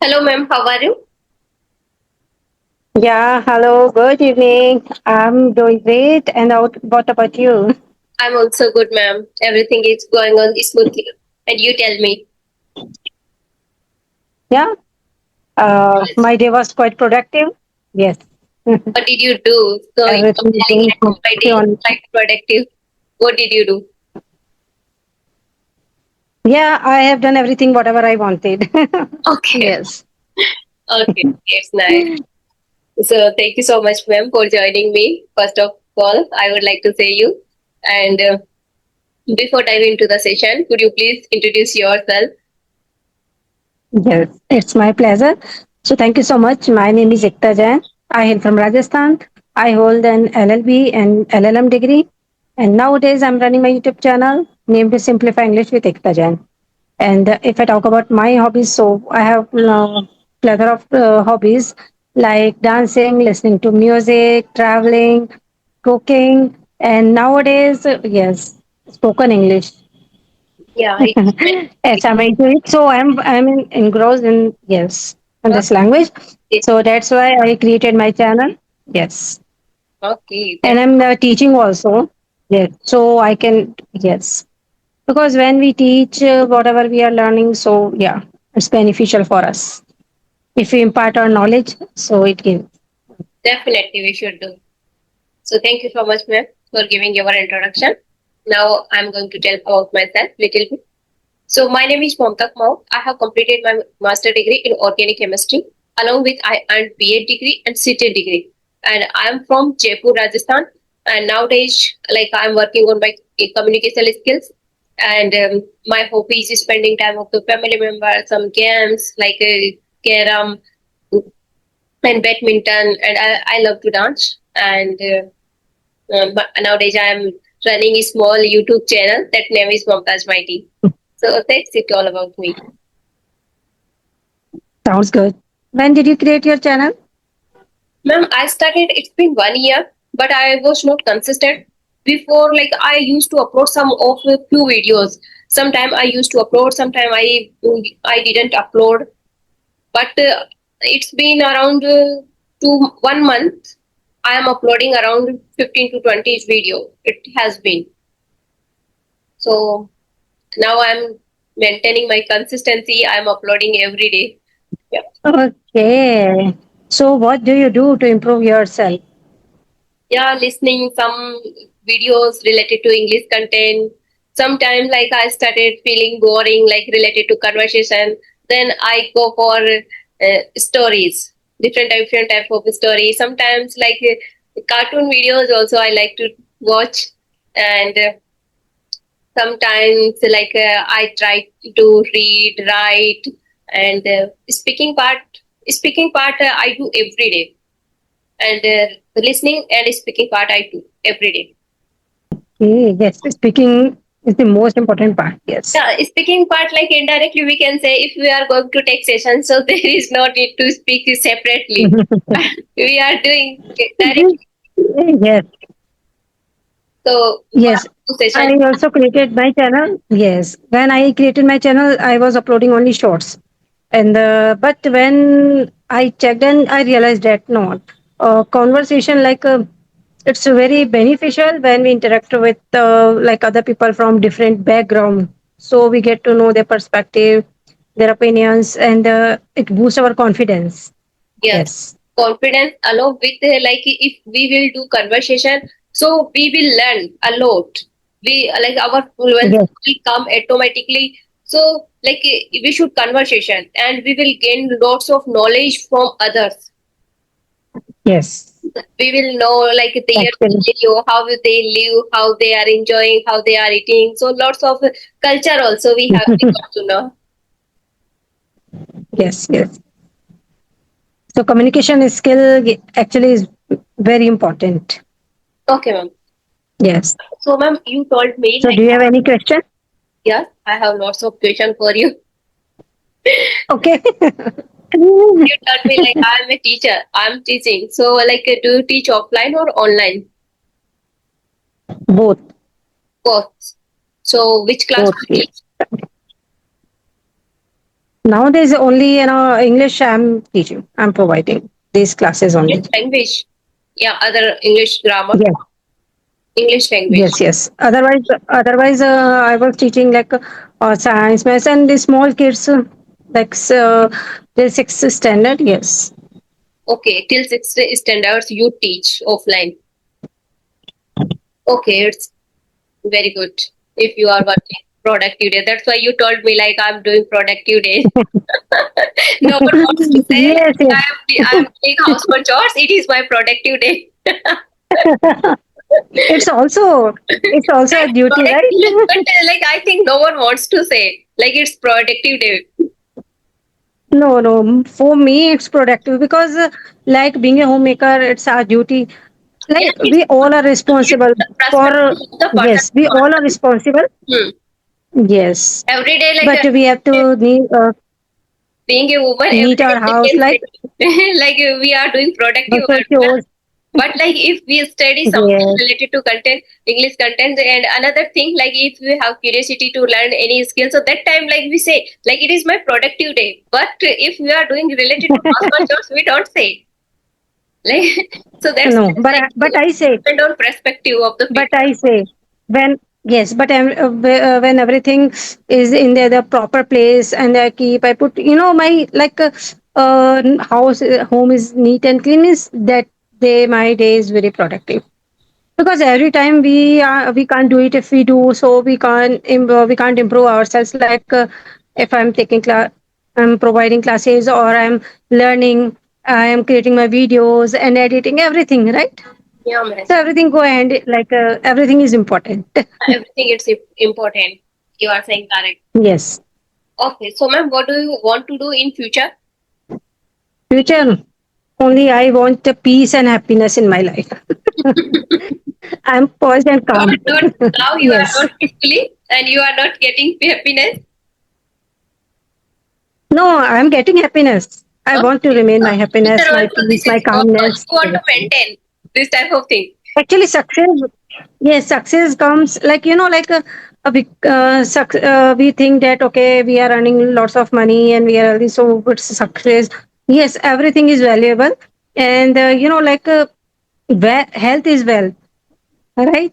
Hello, ma'am. How are you? Yeah, hello, good evening. I'm doing great. And what about you? I'm also good, ma'am. Everything is going on smoothly. And you tell me, Yeah, my day was quite productive. Yes, what did you do? So you're everything is telling going like my smoothly day is on. quite productive. What did you do? Yeah, I have done everything whatever I wanted. Okay. Yes. Okay. It's nice. So thank you so much, ma'am, for joining me. First of all, I would like to say you. And before diving into the session, could you please introduce yourself? Yes, it's my pleasure. So thank you so much. My name is Ekta Jain. I am from Rajasthan. I hold an LLB and LLM degree. And nowadays I'm running my YouTube channel named Simplify English with Ekta Jain. And if I talk about my hobbies, so I have plethora of hobbies like dancing, listening to music, traveling, cooking, and nowadays, yes, spoken English. Yeah, it's Yes, I'm into it. So engrossed in yes in this language. okay. So that's why I created my channel. Yes, Okay. and That's I'm teaching also. Yes, so I can yes because when we teach whatever we are learning, so yeah, it's beneficial for us if we impart our knowledge. So it gives. definitely we should do. So thank you so much, ma'am, for giving your introduction. Now I'm going to tell about myself little bit. So my name is Mamta Kaur. I have completed my master degree in organic chemistry. Along with I earned BA degree and CTE degree. And I am from Jaipur, Rajasthan. And nowadays, like I'm working on my communication skills. And my hobby is spending time with the family members, some games like carom and badminton. And I love to dance. And but nowadays I'm running a small YouTube channel that name is Momtaj Mighty. So that's it all about me. Sounds good. When did you create your channel? Ma'am, I started, it's been 1 year, but I was not consistent. Before, like I used to upload some of a few videos. Sometime I used to upload, sometime I didn't upload. But it's been around 1 month. I am uploading around 15 to 20 video. It has been. So now I'm maintaining my consistency. I'm uploading every day. Yeah. Okay. So what do you do to improve yourself? Yeah, listening some videos related to English content. Sometimes like I started feeling boring, like related to conversation. Then I go for stories, different type of stories. Sometimes like cartoon videos also I like to watch, and sometimes like I try to read, write, and speaking part I do every day, and the listening and speaking part I do every day. Yes, speaking is the most important part. Yes. Yeah, speaking part like indirectly we can say if we are going to take session, so there is no need to speak separately. We are doing it directly. Yes, So yes. session. I also created my channel. Yes, when I created my channel, I was uploading only shorts, and but when I checked and I realized that no, conversation like it's very beneficial when we interact with like other people from different background, so we get to know their perspective, their opinions, and it boosts our confidence. Yes, Yes. confidence along with like if we will do conversation, so we will learn a lot. We like our fluency Yes. will come automatically. So like we should conversation and we will gain lots of knowledge from others. Yes. We will know like their Actually. scenario, how they live, how they are enjoying, how they are eating. So lots of culture also we got to know. Yes. Yes. So communication skill actually is very important. Okay, ma'am. Yes. So, ma'am, you told me So like do you have any question? yes, I have lots of question for you. Okay. You told me like I'm a teacher. I'm teaching. So, like, do you teach offline or online? Both. Both. So, which class Both. do you Yes. teach? Nowadays, only English I'm teaching. I'm providing these classes English only. language. Yeah, other English grammar, Yes, English language. yes. Otherwise, I was teaching like science, maths, and the small kids like the sixth standard. Yes, Okay, till sixth standards you teach offline. Okay, it's very good. If you are working productive day, that's why you told me like I'm doing productive day. No one wants to say yes, yes. I'm doing household chores. It is my productive day. It's also a That's duty, productive, right? but like I think no one wants to say like it's productive day. No, no. For me, it's productive because, like being a homemaker, it's our duty. Yes, Like it's we all are it's responsible the for. perspective of the person. Yes, we all are responsible. Hmm. Yes, Every day, like but we have to being a woman, neat every day our we house, can like say like we are doing productive household work. chores. But like if we study something Yes, related to content, English content, and another thing, like if we have curiosity to learn any skill, so that time like we say like it is my productive day. But if we are doing related to household jobs, we don't say like so no, that's like but I say, depend on perspective of the but people. I say, when yes, but when everything is in the proper place and I put my like house home is neat and clean, is that day my day is very productive. Because every time we can't do it. If we do so, we can't improve ourselves. Like if I'm taking class, I'm providing classes, or I'm learning, I am creating my videos and editing everything, right? Yeah, man. So everything go hand, like everything is important. Everything is important. You are saying correct. Yes. Okay, so ma'am, what do you want to do in future? Future, only I want the peace and happiness in my life. I'm poised and calm. Not now you are Yes. not peacefully and you are not getting happiness. No, I'm getting happiness. I want to Okay. remain my Future happiness, my also peace, this my is calmness. you want to Everything. maintain this type of thing. Actually, success, yes, success comes like, like we think that, okay, we are earning lots of money and we are earning so good success. Yes, everything is valuable. And, like health is wealth, right?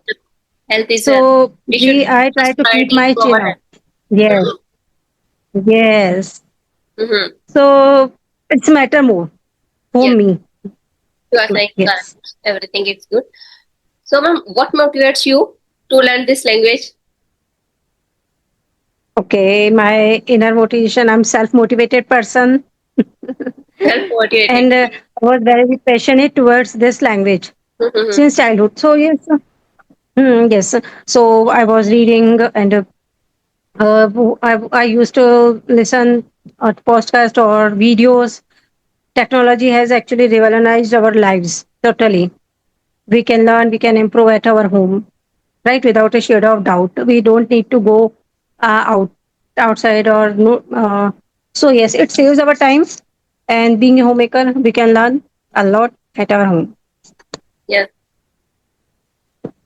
Health is wealth. So We should I try first to keep priority my to our chin up. health. Yes, yes. Mm-hmm. So it's matter more for Yes, me. you are saying correct. Yes. Everything is good. So ma'am, what motivates you to learn this language? Okay, my inner motivation, I'm self-motivated person. Self motivated. And I was very passionate towards this language Mm-hmm. since childhood. So yes, yes. So I was reading, and I used to listen podcast or videos. Technology has actually revolutionized our lives totally. We can learn, we can improve at our home, right? Without a shadow of doubt. We don't need to go outside or no. So yes, it saves our time. And being a homemaker, we can learn a lot at our home. Yes.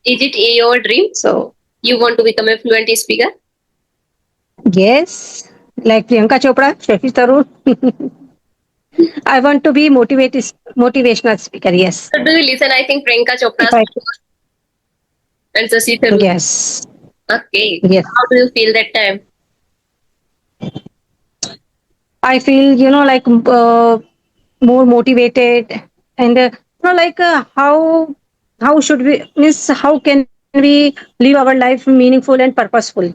Is it your dream? So You want to become a fluent speaker? yes, like Priyanka Chopra, Shashi Tharoor. I want to be motivational speaker. Yes, So do you listen? I think Priyanka if Chopra's I and Shashi Tharoor. yes, Okay. yes, How do you feel that time? I feel like more motivated. And like how should we miss how can we live our life meaningful and purposeful.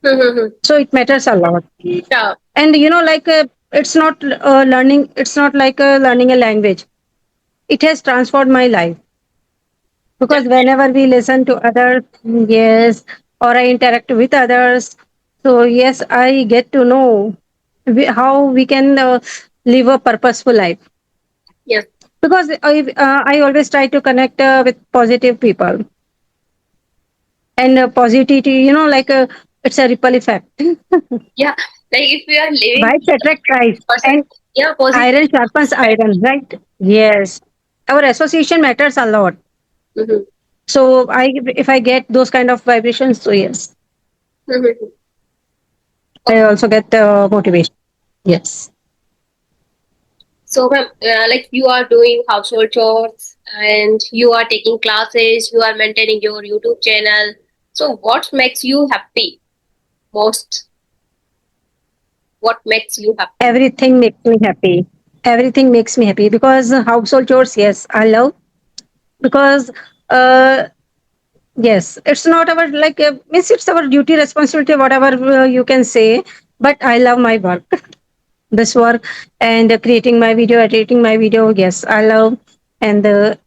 Mm-hmm. So it matters a lot. Yeah. And like it's not learning, it's not like learning a language. It has transformed my life, because whenever we listen to others, yes, or I interact with others, so yes, I get to know how we can live a purposeful life. Yes. Because I always try to connect with positive people. And positivity, like it's a ripple effect. Yeah. Like if we are living Vibes attract tribes, person, and yeah, positive. iron sharpens iron, right? Yes, our association matters a lot. Mm-hmm. So if I get those kind of vibrations, so yes. Mm-hmm. I also get motivation. Yes. So, ma'am, like you are doing household chores and you are taking classes, you are maintaining your YouTube channel. So, what makes you happy most? What makes you happy? Everything makes me happy. Everything makes me happy because household chores, yes, I love because uh, yes, it's not our like means it's our duty, responsibility, whatever you can say. But I love my work, this work, and creating my video, editing my video. Yes, I love, and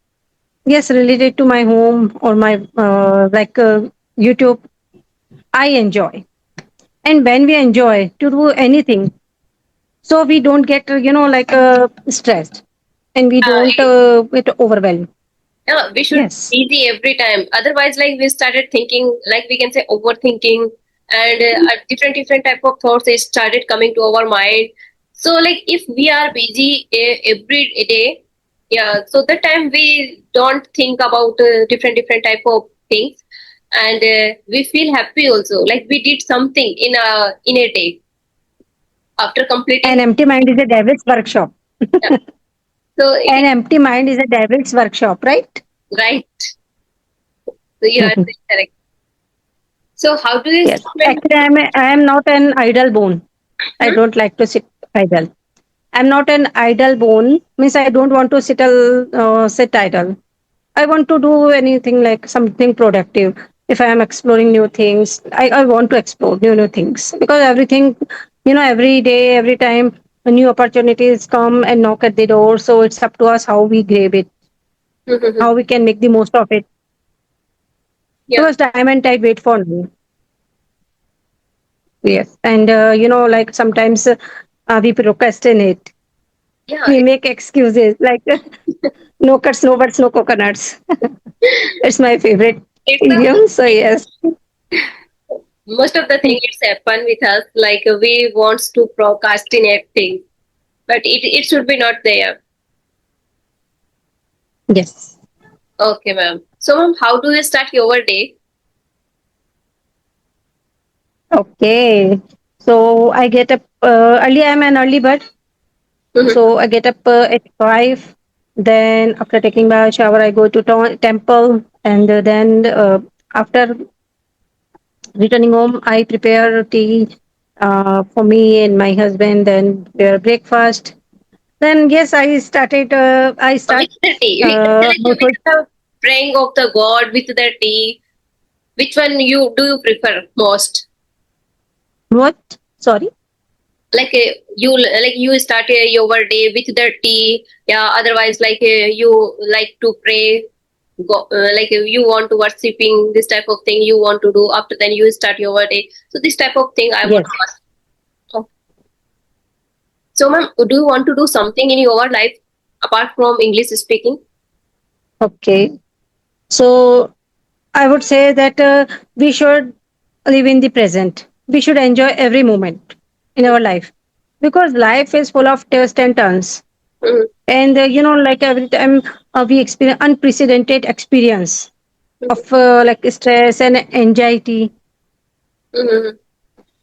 yes, related to my home or my YouTube, I enjoy. And when we enjoy to do anything, so we don't get stressed, and we don't Uh, get overwhelmed. Yeah, we should Yes. be busy every time. Otherwise, like we started thinking, like we can say overthinking, and different type of thoughts is started coming to our mind. So, like if we are busy every day, yeah, so that time we don't think about different type of things, and we feel happy also. Like we did something in a day after An completing. empty mind is a devil's workshop. Yeah. So it An is empty mind is a devil's workshop, right? right. So you are correct. So how do you Yes. spend? Actually, I am not an idle bone. I Hmm? don't like to sit idle. I'm not an idle bone. Means I don't want to sit idle. I want to do anything like something productive. If I am exploring new things, I want to explore new things because everything, every day, every time new opportunities come and knock at the door. So it's up to us how we grab it, how we can make the most of it. Yeah. Because time and tide wait for me. Yes, and like sometimes we procrastinate. Yeah, We make excuses like no cuts, no buts, no coconuts. It's my favorite it's a idiom. So yes, most of the thing it's happen with us. Like we wants to procrastinate things, but it should be not there. yes. Okay, ma'am. So, ma'am, how do you start your day? Okay. So I get up early. I'm an early bird. Mhm. So I get up at 5. Then after taking my shower, I go to temple, and then after returning home, I prepare tea for me and my husband. Then prepare breakfast. Then yes, I start With the tea, we can say like with household. the praying of the God with the tea. Which one you do you prefer most? What? Sorry. Like you start your day with the tea. Yeah. Otherwise, like you like to pray. Like you want to worshipping this type of thing you want to do after then you start your day. So this type of thing I want Yes. to ask. Oh. So, ma'am, do you want to do something in your life apart from English speaking? Okay. So I would say that we should live in the present. We should enjoy every moment in our life because life is full of twists and turns. Mm-hmm. And like every time we experience unprecedented experience of like stress and anxiety, Mm-hmm.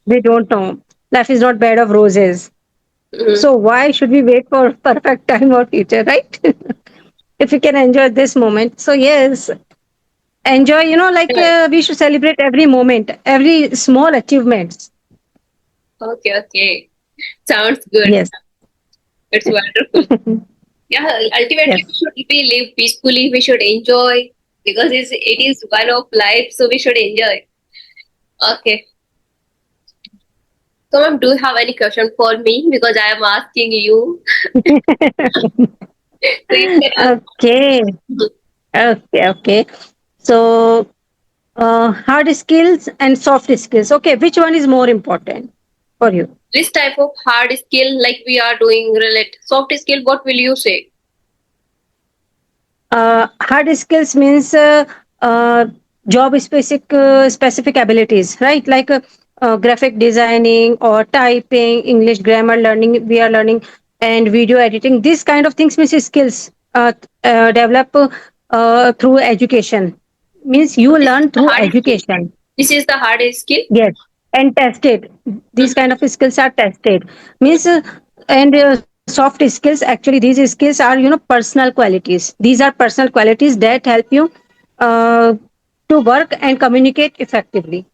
we don't know. Life is not bed of roses. Mm-hmm. So why should we wait for perfect time or future, right? If we can enjoy this moment. So yes, enjoy. Right. We should celebrate every moment, every small achievements. Okay, okay. Sounds good. Yes. It's wonderful. Yeah, ultimately we Yes. should be live peacefully. We should enjoy because it is one of life, so we should enjoy. Okay. So, ma'am, do you have any question for me? Because I am asking you. So you can ask. Okay. Okay. Okay. So, hard skills and soft skills. Okay, which one is more important for you? This type of hard skill like we are doing relate soft skill, what will you say? Hard skills means job specific abilities, right? Like graphic designing or typing, English grammar learning. We are learning and video editing. These kind of things means skills develop through education. Means you This is learn the through hard skill. education. This is the hard skill. Yes. and tested. These kind of skills are tested. Means and soft skills, actually these skills are, personal qualities. These are personal qualities that help you uh, to work and communicate effectively,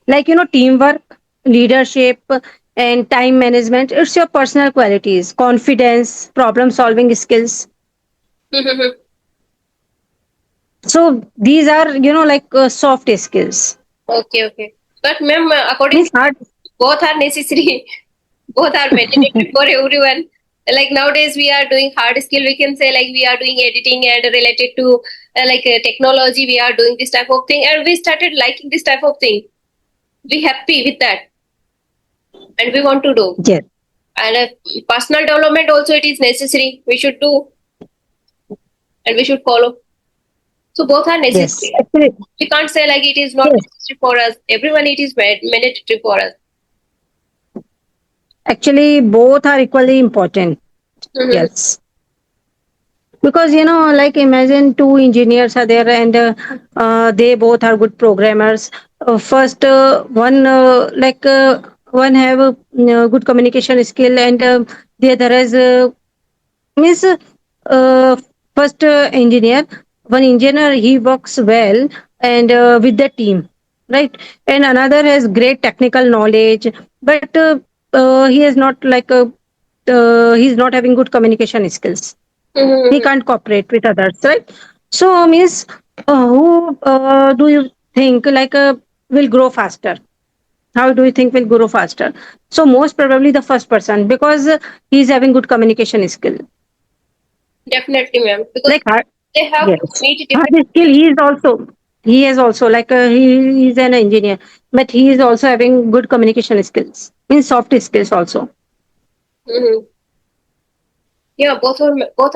like teamwork, leadership, and time management. It's your personal qualities, confidence, problem solving skills. So these are, soft skills. Okay, okay. But ma'am, according Means to hard. both are necessary. Both are mandatory for everyone. Like nowadays, we are doing hard skill. We can say like we are doing editing and related to technology. We are doing this type of thing, and we started liking this type of thing. We happy with that, and we want to do. Yes, And personal development also it is necessary. We should do and we should follow. So both are yes, necessary. actually, We can't say like it is not yes, necessary for us. Everyone it is mandatory for us. actually both are equally important. Mhm. Yes, because like imagine two engineers are there, and they both are good programmers. First one one have a good communication skill, and the other is means first engineer, one engineer, he works well and with the team, right? And another has great technical knowledge, but he is not like a he's not having good communication skills. He Mhm. can't cooperate with others, right? So means who do you think will grow faster? How do you think will grow faster? So most probably the first person, because he's having good communication skill. Definitely, ma'am. Because Like hard, they have to yes, meet hard different. skill. He is also like he is an engineer, but he is also having good communication skills. Means soft skills also, Mhm. Yeah, both are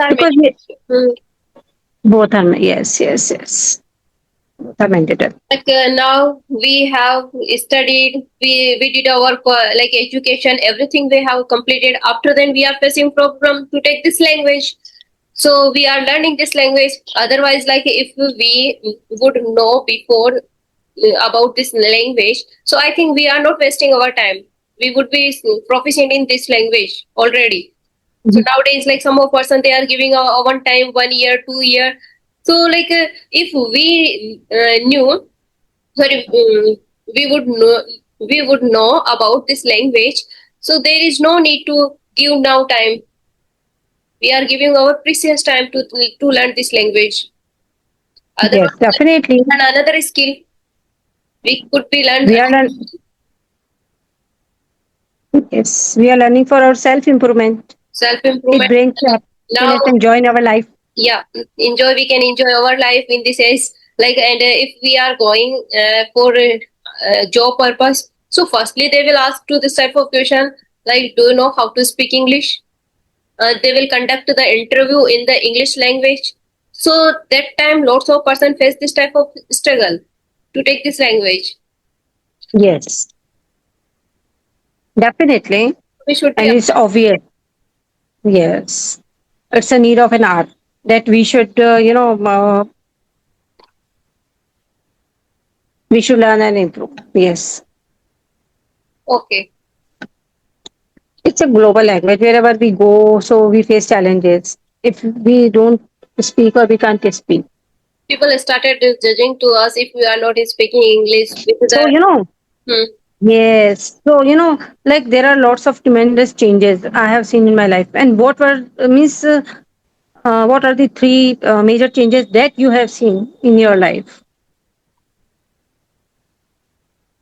because mandatory. Mhm. both are, yes, yes, yes, both are mandatory. Like now we have studied, we did our like education, everything we have completed. After then we are facing problem to take this language. So we are learning this language. Otherwise, like if we would know before about this language, so I think we are not wasting our time. We would be proficient in this language already. So Mhm. nowadays, like some of person, they are giving a one time, 1 year, 2 year. So like if we knew, sorry, we would know about this language. So there is no need to give now time. We are giving our precious time to learn this language. Yes, Otherwise, like, definitely. and another skill we could be learn We are learn. Yes, we are learning for our self improvement. self It improvement. brings Now, happiness and joy in our life. yeah, enjoy. We can enjoy our life in this age. Like, and if we are going for a job purpose, so firstly they will ask to this type of question like, do you know how to speak English? They will conduct the interview in the English language. So that time, lots of person face this type of struggle to take this language. Yes, definitely, We should be and it's obvious. Yes, it's a need of an art that we should, we should learn and improve. Yes, okay. it's a global language. Wherever we go, so we face challenges. If we don't speak or we can't speak, People started judging to us if we are not speaking English with so the. Hmm. yes. So like there are lots of tremendous changes I have seen in my life. And what were means what are the three major changes that you have seen in your life?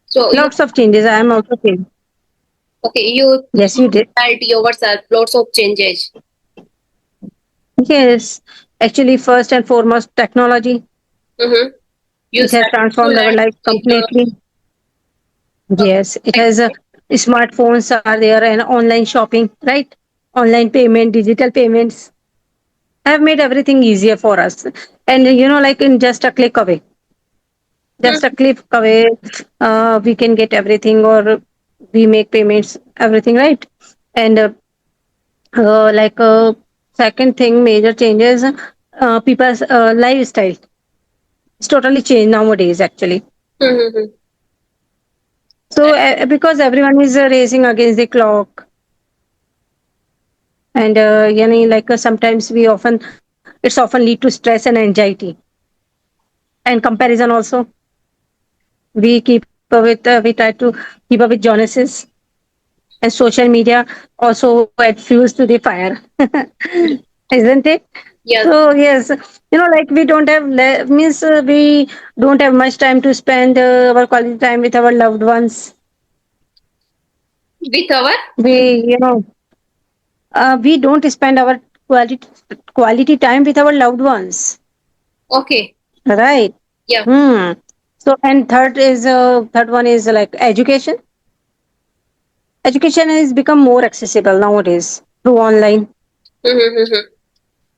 So you Lots of changes. I am also feeling. okay? You Yes, you did. felt yourself lots of changes. Yes, actually, first and foremost, technology. Mm-hmm. You It has started to transformed our learn life technology. completely. Yes, it Like, has. Smartphones are there and online shopping, right? Online payment, digital payments have made everything easier for us. And like in just a click away, just a click away, we can get everything, or we make payments, everything, right? And like second thing, major changes, people's lifestyle. It's totally changed nowadays, actually. mm-hmm. So because everyone is racing against the clock, and sometimes we often it's often lead to stress and anxiety and comparison also. We try to keep up with Jonas's, and social media also add fuels to the fire, isn't it? Yes, So yes, like we don't have means we don't have much time to spend our quality time with our loved ones. with our We don't spend our quality quality time with our loved ones, okay, right? yeah. Hmm. So and third one is like education. Education has become more accessible nowadays through online. Mm-hmm.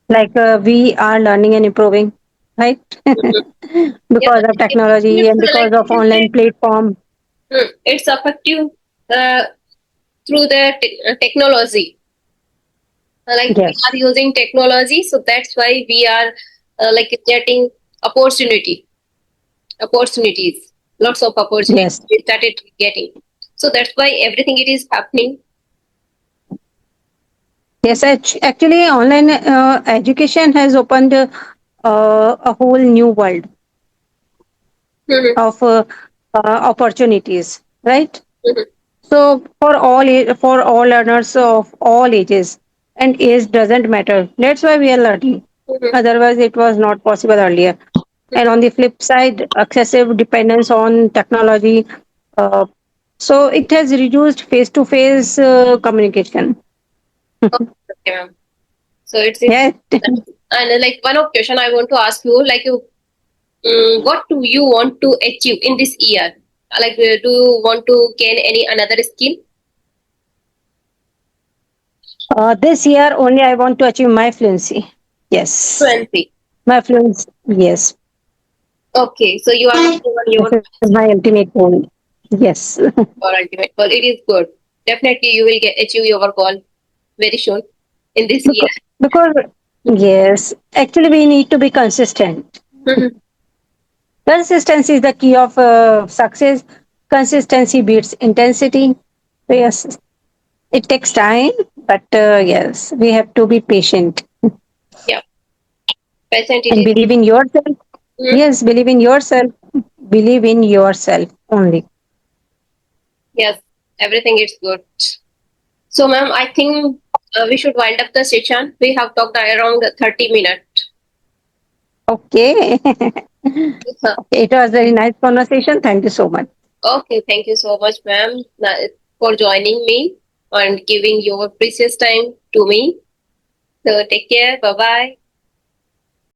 Like we are learning and improving, right? Yeah, Because of technology it's and because like of online platform. it's effective uh, through the technology. Like we are Yes, using technology, so that's why we are like getting opportunity, opportunities, lots of opportunities yes, we started getting. So that's why everything it is happening. yes. Actually, online education has opened a whole new world Mhm, of opportunities, right? mhm, So for all learners of all ages, and age doesn't matter. That's why we are learning. mhm, Otherwise, it was not possible earlier. And mhm. on the flip side, excessive dependence on technology. Uh, so it has reduced face-to-face communication. Okay, ma'am. So it's Yeah. and like one of question I want to ask you, like you, what do you want to achieve in this year? Like, do you want to gain any another skill? This year only I want to achieve my fluency. Yes. Fluency. My fluency. Yes. Okay, so you are working on your This is my ultimate goal. Yes. ultimate goal. It is good. Definitely, you will get achieve your goal very soon in this year. Because yes, actually we need to be consistent. Mhm. Consistency is the key of success. Consistency beats intensity. So yes, it takes time, but yes, we have to be patient Yeah, patient it and is. believe in yourself. Mhm. Yes, believe in yourself. Believe in yourself only. Yes, everything is good. So, ma'am, I think we should wind up the session. We have talked around 30 minutes. Okay. It was a very nice conversation. Thank you so much. Okay, thank you so much, ma'am, for joining me and giving your precious time to me. So, take care. Bye bye.